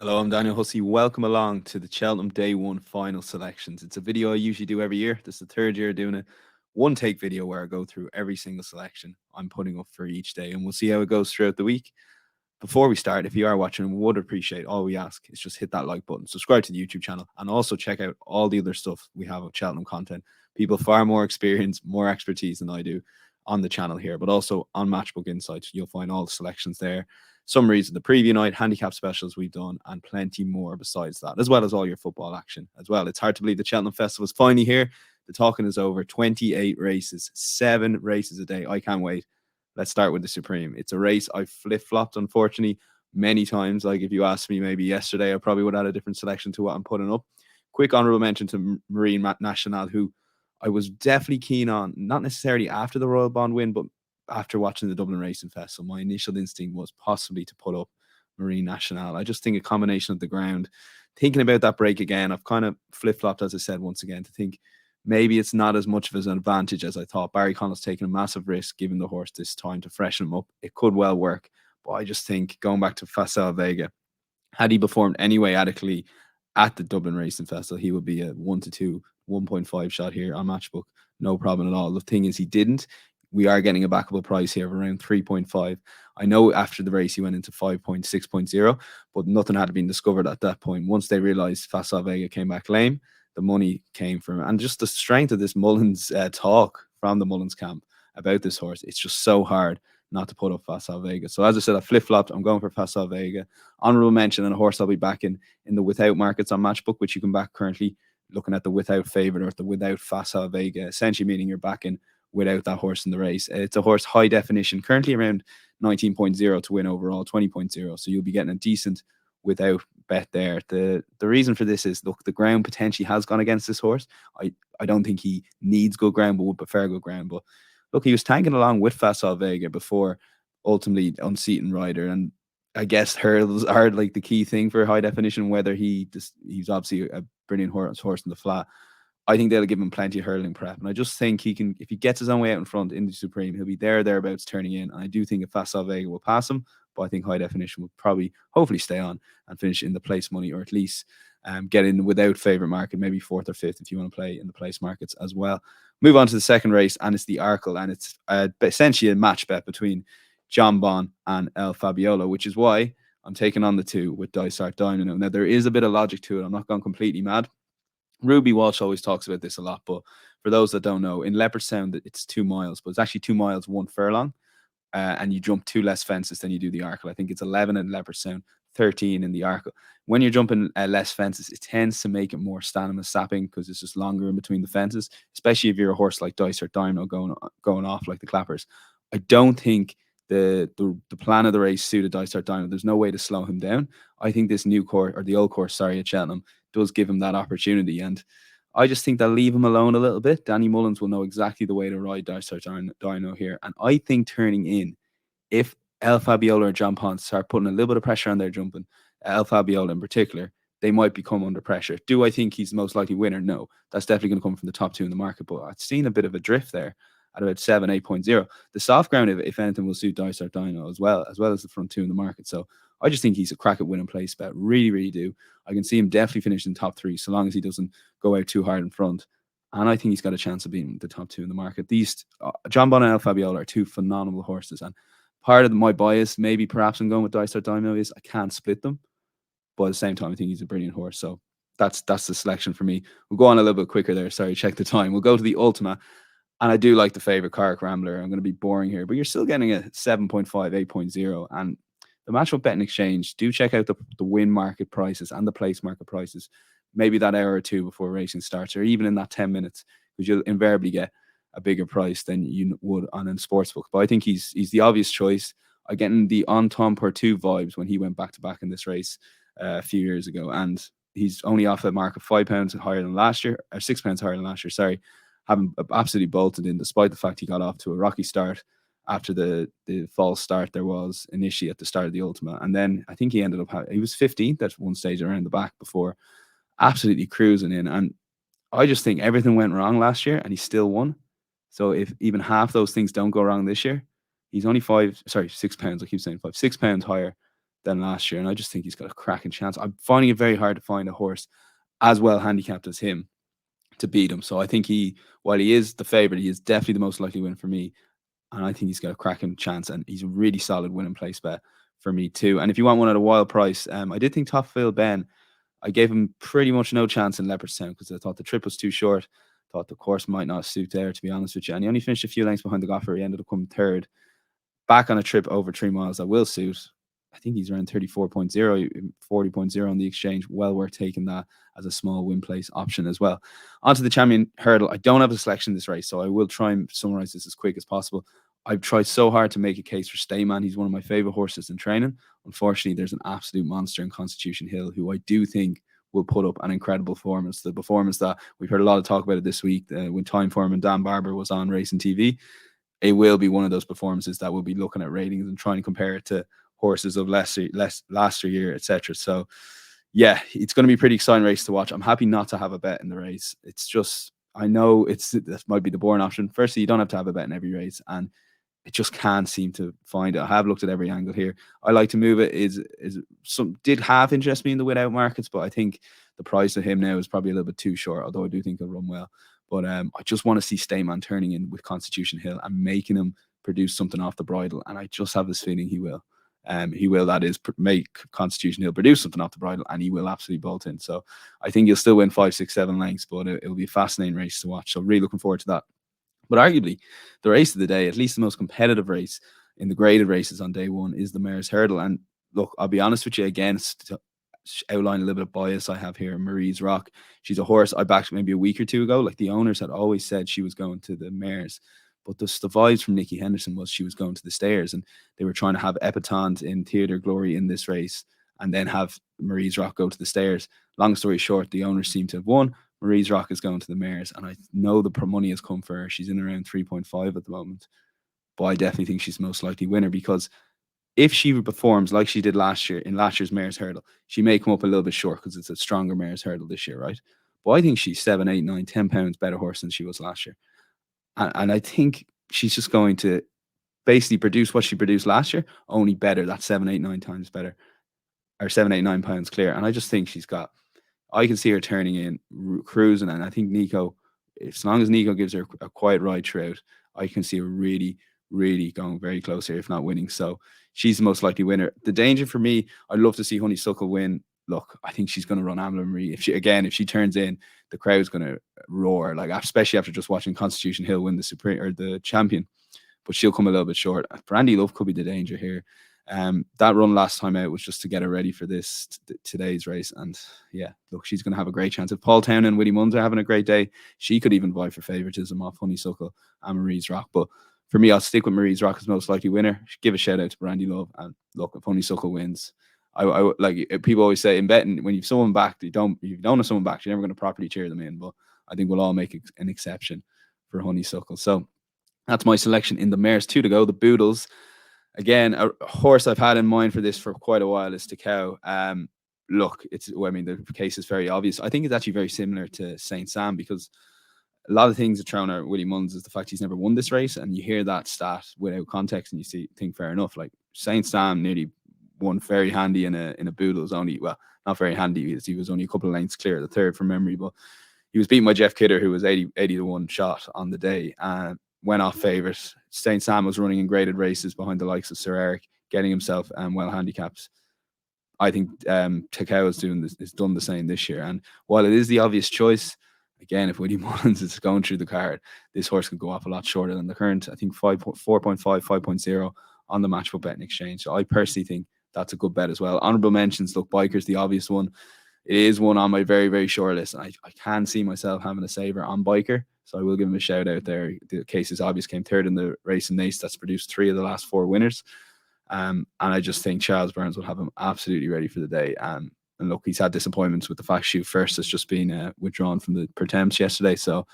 Hello, I'm Daniel Hussey. Welcome along to the Cheltenham Day 1 final selections. It's a video I usually do every year. This is the third year doing it. One take video where I go through every single selection I'm putting up for each day, and we'll see how it goes throughout the week. Before we start, if you are watching, we would appreciate all we ask is just hit that like button, subscribe to the YouTube channel, and also check out all the other stuff we have of Cheltenham content. People far more experience, more expertise than I do on the channel here, but also on Matchbook Insights. You'll find all the selections there, summaries of the preview night, handicap specials we've done, and plenty more besides that, as well as all your football action as well. It's hard to believe the Cheltenham Festival is finally here. The talking is over. 28 races, 7 races a day. I can't wait. Let's start with the Supreme. It's a race I've flip-flopped, unfortunately, many times. Like if you asked me maybe yesterday, I probably would have had a different selection to what I'm putting up. Quick honorable mention to Marine National, who I was definitely keen on, not necessarily after the Royal Bond win, but after watching the Dublin Racing Festival. My initial instinct was possibly to put up Marine National. I just think a combination of the ground, thinking about that break again, I've kind of flip-flopped, as I said, once again, to think maybe it's not as much of an advantage as I thought. Barry Connell's taking a massive risk giving the horse this time to freshen him up. It could well work, but I just think going back to Facel Vega, had he performed anyway adequately at the Dublin Racing Festival, he would be a 1 to 2, 1.5 shot here on Matchbook. No problem at all. The thing is, he didn't. We are getting a backable price here of around 3.5. I know after the race he went into 5.6.0, but nothing had been discovered at that point. Once they realized Facel Vega came back lame, the money came from it. And just the strength of this Mullins talk from the Mullins camp about this horse, it's just so hard not to put up Facel Vega. So as I said, I flip-flopped. I'm going for Facel Vega. Honorable mention and a horse I'll be backing in the without markets on Matchbook, which you can back currently looking at the without favorite or the without Facel Vega, essentially meaning you're backing without that horse in the race. It's a horse high definition, currently around 19.0 to win overall, 20.0. So you'll be getting a decent without bet there. The reason for this is, look, the ground potentially has gone against this horse. I don't think he needs good ground, but would prefer good ground. But look, he was tanking along with Facel Vega before ultimately unseating Ryder, and I guess hurdles are like the key thing for high definition. Whether he's obviously a brilliant horse in the flat. I think they'll give him plenty of hurling prep, and I just think he can, if he gets his own way out in front in the Supreme, he'll be thereabouts turning in. And I do think if Facel Vega will pass him, but I think high definition will probably hopefully stay on and finish in the place money, or at least get in without favorite market, maybe fourth or fifth if you want to play in the place markets as well. Move on to the second race, and it's the Arkle, and it's essentially a match bet between John Bon and El Fabiolo, which is why I'm taking on the two with Dysart Dynamo. Now, there is a bit of logic to it. I'm not going completely mad. Ruby Walsh always talks about this a lot, but for those that don't know, in Leopardstown, it's 2 miles, but it's actually 2 miles, 1 furlong, and you jump 2 less fences than you do the Arkle. I think it's 11 in Leopardstown, 13 in the Arkle. When you're jumping less fences, it tends to make it more stamina sapping because it's just longer in between the fences, especially if you're a horse like Dice or Dino going off like the Clappers. I don't think the plan of the race suited Dice or Dino. There's no way to slow him down. I think this new course, or the old course, sorry, at Cheltenham, does give him that opportunity. And I just think they'll leave him alone a little bit. Danny Mullins will know exactly the way to ride Dysart Dino here. And I think turning in, if El Fabiola or John Ponce start putting a little bit of pressure on their jumping, El Fabiola in particular, they might become under pressure. Do I think he's the most likely winner? No. That's definitely going to come from the top two in the market. But I've seen a bit of a drift there at about 7, 8.0. The soft ground, if anything, will suit Dysart Dino as well as the front two in the market. So I just think he's a crack at winning place bet. Really, really do. I can see him definitely finishing top 3 so long as he doesn't go out too hard in front. And I think he's got a chance of being the top 2 in the market. These John Bon and El Fabiola are 2 phenomenal horses. And part of my bias, maybe perhaps I'm going with Dysart Dino, is I can't split them. But at the same time, I think he's a brilliant horse. So that's the selection for me. We'll go on a little bit quicker there. Sorry, check the time. We'll go to the Ultima. And I do like the favorite Carrick Rambler. I'm going to be boring here, but you're still getting a 7.5, 8.0. And the Matchbook Betting Exchange, do check out the win market prices and the place market prices, maybe that hour or two before racing starts, or even in that 10 minutes, because you'll invariably get a bigger price than you would on a sportsbook. But I think he's the obvious choice. I get in the on Tom Portu vibes when he went back to back in this race a few years ago, and he's only off a mark of £5 higher than last year, or £6 higher than last year. Sorry, having absolutely bolted in, despite the fact he got off to a rocky start after the false start there was initially at the start of the Ultima. And then I think he ended up, he was 15th at one stage around the back before absolutely cruising in. And I just think everything went wrong last year and he still won. So if even half those things don't go wrong this year, he's only £6. I keep saying £6 higher than last year, and I just think he's got a cracking chance. I'm finding it very hard to find a horse as well handicapped as him to beat him. So I think while he is the favourite, he is definitely the most likely win for me, and I think he's got a cracking chance, and he's a really solid winning place bet for me too. And if you want one at a wild price, I did think Top Phil Ben. I gave him pretty much no chance in Leopardstown because I thought the trip was too short. Thought the course might not suit there, to be honest with you. And he only finished a few lengths behind the golfer. He ended up coming third. Back on a trip over 3 miles that will suit. I think he's around 34.0, 40.0 on the exchange. Well worth taking that as a small win place option as well. Onto the Champion Hurdle. I don't have a selection in this race, so I will try and summarize this as quick as possible. I've tried so hard to make a case for Stayman. He's one of my favorite horses in training. Unfortunately, there's an absolute monster in Constitution Hill who I do think will put up an incredible performance. The performance that we've heard a lot of talk about it this week when Time Form and Dan Barber was on Racing TV. It will be one of those performances that we'll be looking at ratings and trying to compare it to horses of last year, etc. So, yeah, it's going to be a pretty exciting race to watch. I'm happy not to have a bet in the race. It's just, I know that might be the boring option. Firstly, you don't have to have a bet in every race, and it just can't seem to find it. I have looked at every angle here. I like to move it. Is some did half interest me in the without markets, but I think the price of him now is probably a little bit too short. Although I do think he'll run well. But I just want to see Stayman turning in with Constitution Hill and making him produce something off the bridle. And I just have this feeling he will. He will, that is, make Constitution Hill produce something off the bridle, and he will absolutely bolt in. So I think he'll still win 5, 6, 7 lengths, but it'll be a fascinating race to watch. So really looking forward to that. But arguably, the race of the day, at least the most competitive race in the graded races on day one, is the Mare's Hurdle. And look, I'll be honest with you again, to outline a little bit of bias I have here. Marie's Rock. She's a horse I backed maybe a week or two ago. Like, the owners had always said she was going to the Mares. But the vibes from Nikki Henderson was she was going to the Stayers, and they were trying to have Epatante in Theatre Glory in this race and then have Marie's Rock go to the Stayers. Long story short, the owners seem to have won. Marie's Rock is going to the Mares, and I know the money has come for her. She's in around 3.5 at the moment, but I definitely think she's the most likely winner, because if she performs like she did last year in last year's Mare's Hurdle, she may come up a little bit short because it's a stronger Mare's Hurdle this year, right? But I think she's 7, 8, 9, 10 pounds better horse than she was last year. And I think she's just going to basically produce what she produced last year, only better. That's 7, 8, 9 times better, or 7, 8, 9 pounds clear. And I just think I can see her turning in, cruising. And I think Nico, as long as Nico gives her a quiet ride throughout, I can see her really, really going very close here, if not winning. So she's the most likely winner. The danger for me, I'd love to see Honeysuckle win. Look, I think she's going to run Amla Marie. If she turns in, the crowd's going to roar, like, especially after just watching Constitution Hill win the Supreme or the Champion. But she'll come a little bit short. Brandy Love could be the danger here. That run last time out was just to get her ready for today's race. And yeah, look, she's going to have a great chance. If Paul Town and Willie Munns are having a great day, she could even vie for favoritism off Honeysuckle and Marie's Rock. But for me, I'll stick with Marie's Rock as most likely winner. Give a shout out to Brandy Love. And look, if Honeysuckle wins, I like, people always say in betting, when you've someone backed, if you don't have someone backed, you're never going to properly cheer them in. But I think we'll all make an exception for Honeysuckle. So that's my selection in the Mares. 2 to go. The Boodles. Again, a horse I've had in mind for this for quite a while is Takao. Look, the case is very obvious. I think it's actually very similar to St. Sam, because a lot of things that thrown at Willie Munns is the fact he's never won this race, and you hear that stat without context and you think fair enough. Like, St. Sam nearly won very handy in a Boodles, only, well, not very handy, because he was only a couple of lengths clear, the third from memory, but he was beaten by Jeff Kidder, who was 80 to 1 shot on the day, and went off favourite. St. Sam was running in graded races behind the likes of Sir Eric, getting himself well handicapped. I think Takao is done the same this year. And while it is the obvious choice, again, if Willie Mullins is going through the card, this horse could go off a lot shorter than the current, I think 4.5, 5.0 on the Matchbook betting exchange. So I personally think that's a good bet as well. Honourable mentions, look, Biker's the obvious one. It is one on my very, very short list. I can see myself having a saver on Biker, so I will give him a shout out there. The case is obvious, came third in the race in Nace that's produced 3 of the last 4 winners. And I just think Charles Burns will have him absolutely ready for the day. And look, he's had disappointments with the fact Shoe First has just been withdrawn from the Pertemps yesterday. So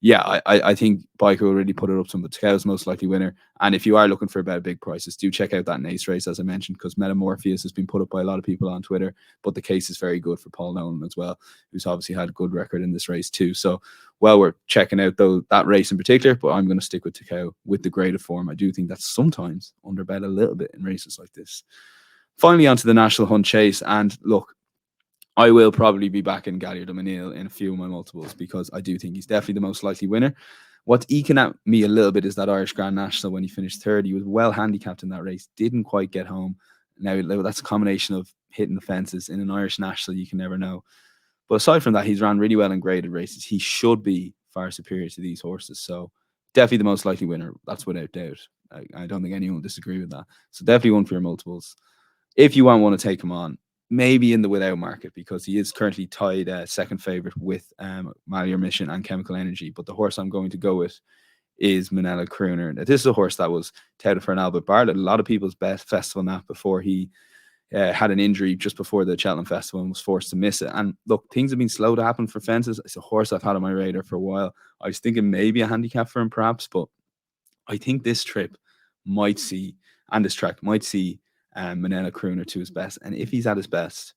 yeah, I think Biker will really put it up to him, but Takao's most likely winner. And if you are looking for about big prices, do check out that Nace race, as I mentioned, because Metamorpheus has been put up by a lot of people on Twitter, but the case is very good for Paul Nolan as well, who's obviously had a good record in this race too. So, well, we're checking out that race in particular, but I'm going to stick with Takao with the graded form. I do think that's sometimes underbet a little bit in races like this. Finally, onto the National Hunt Chase. And look, I will probably be back in Galliard and Manil in a few of my multiples because I do think he's definitely the most likely winner. What's eking at me a little bit is that Irish Grand National when he finished third. He was well handicapped in that race, didn't quite get home. Now, that's a combination of hitting the fences. In an Irish National, you can never know. But aside from that, he's ran really well in graded races. He should be far superior to these horses. So definitely the most likely winner. That's without doubt. I don't think anyone will disagree with that. So definitely one for your multiples. If you want to take him on, maybe in the without market because he is currently tied second favorite with Mallier Mission and Chemical Energy. But the horse I'm going to go with is Manila Crooner. Now, this is a horse that was touted for an Albert Bartlett, a lot of people's best festival nap before he had an injury just before the Cheltenham Festival and was forced to miss it. And look, things have been slow to happen for fences. It's a horse I've had on my radar for a while. I was thinking maybe a handicap for him, perhaps, but I think this trip might see, and this track might see Manila Crooner to his best. And if he's at his best,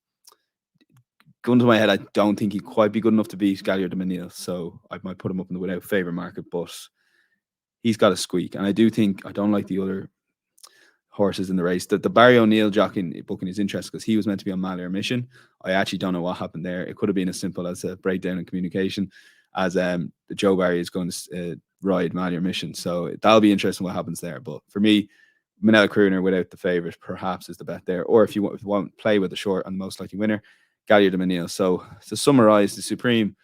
gun to my head, I don't think he'd quite be good enough to beat Galliard de Manil. So I might put him up in the without favourite market, but he's got a squeak. And I do think I don't like the other horses in the race. The Barry O'Neill jockey booking is interesting because he was meant to be on Mallier Mission. I actually don't know what happened there. It could have been as simple as a breakdown in communication as the Joe Barry is going to ride Mallier Mission. So that'll be interesting what happens there. But for me, Manila Crooner without the favourite perhaps is the bet there. Or if you want to play with the short and the most likely winner, Galliard de Manil. So to summarise, the Supreme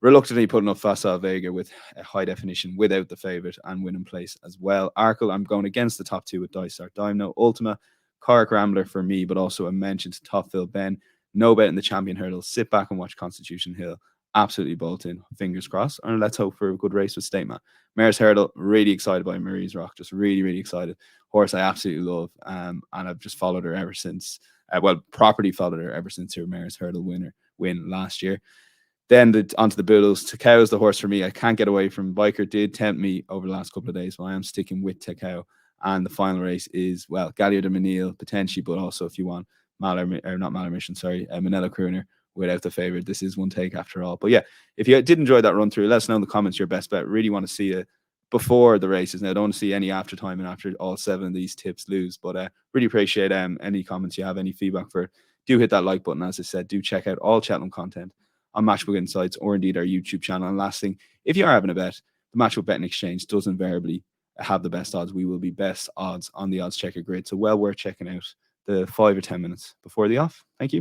reluctantly putting up Facile Vega with a high definition without the favourite and winning place as well. Arkle, I'm going against the top two with Dice Start Dymno. Ultima, Cork Rambler for me, but also a mention to Top Phil Ben. No bet in the champion hurdle. Sit back and watch Constitution Hill. Absolutely bolt in. Fingers crossed. And let's hope for a good race with Statement. Mare's Hurdle, really excited by Marie's Rock. Just really, really excited. Horse I absolutely love. And I've just followed her ever since. Properly followed her ever since her Mare's Hurdle win last year. Then onto the Boodles. Takao is the horse for me. I can't get away from Biker. Did tempt me over the last couple of days, but I am sticking with Takao. And the final race is, Galliard de Manil, potentially, but also if you want Manila Crooner without the favourite. This is one take after all. But yeah, if you did enjoy that run through, let us know in the comments your best bet. Really want to see it before the races. Now, I don't want to see any after time and after all 7 of these tips lose, but really appreciate any comments you have, any feedback for it. Do hit that like button. As I said, do check out all Cheltenham content on Matchbook Insights or indeed our YouTube channel. And last thing, if you are having a bet, the Matchbook Betting Exchange does invariably have the best odds. We will be best odds on the odds checker grid. So well worth checking out the 5 or 10 minutes before the off. Thank you.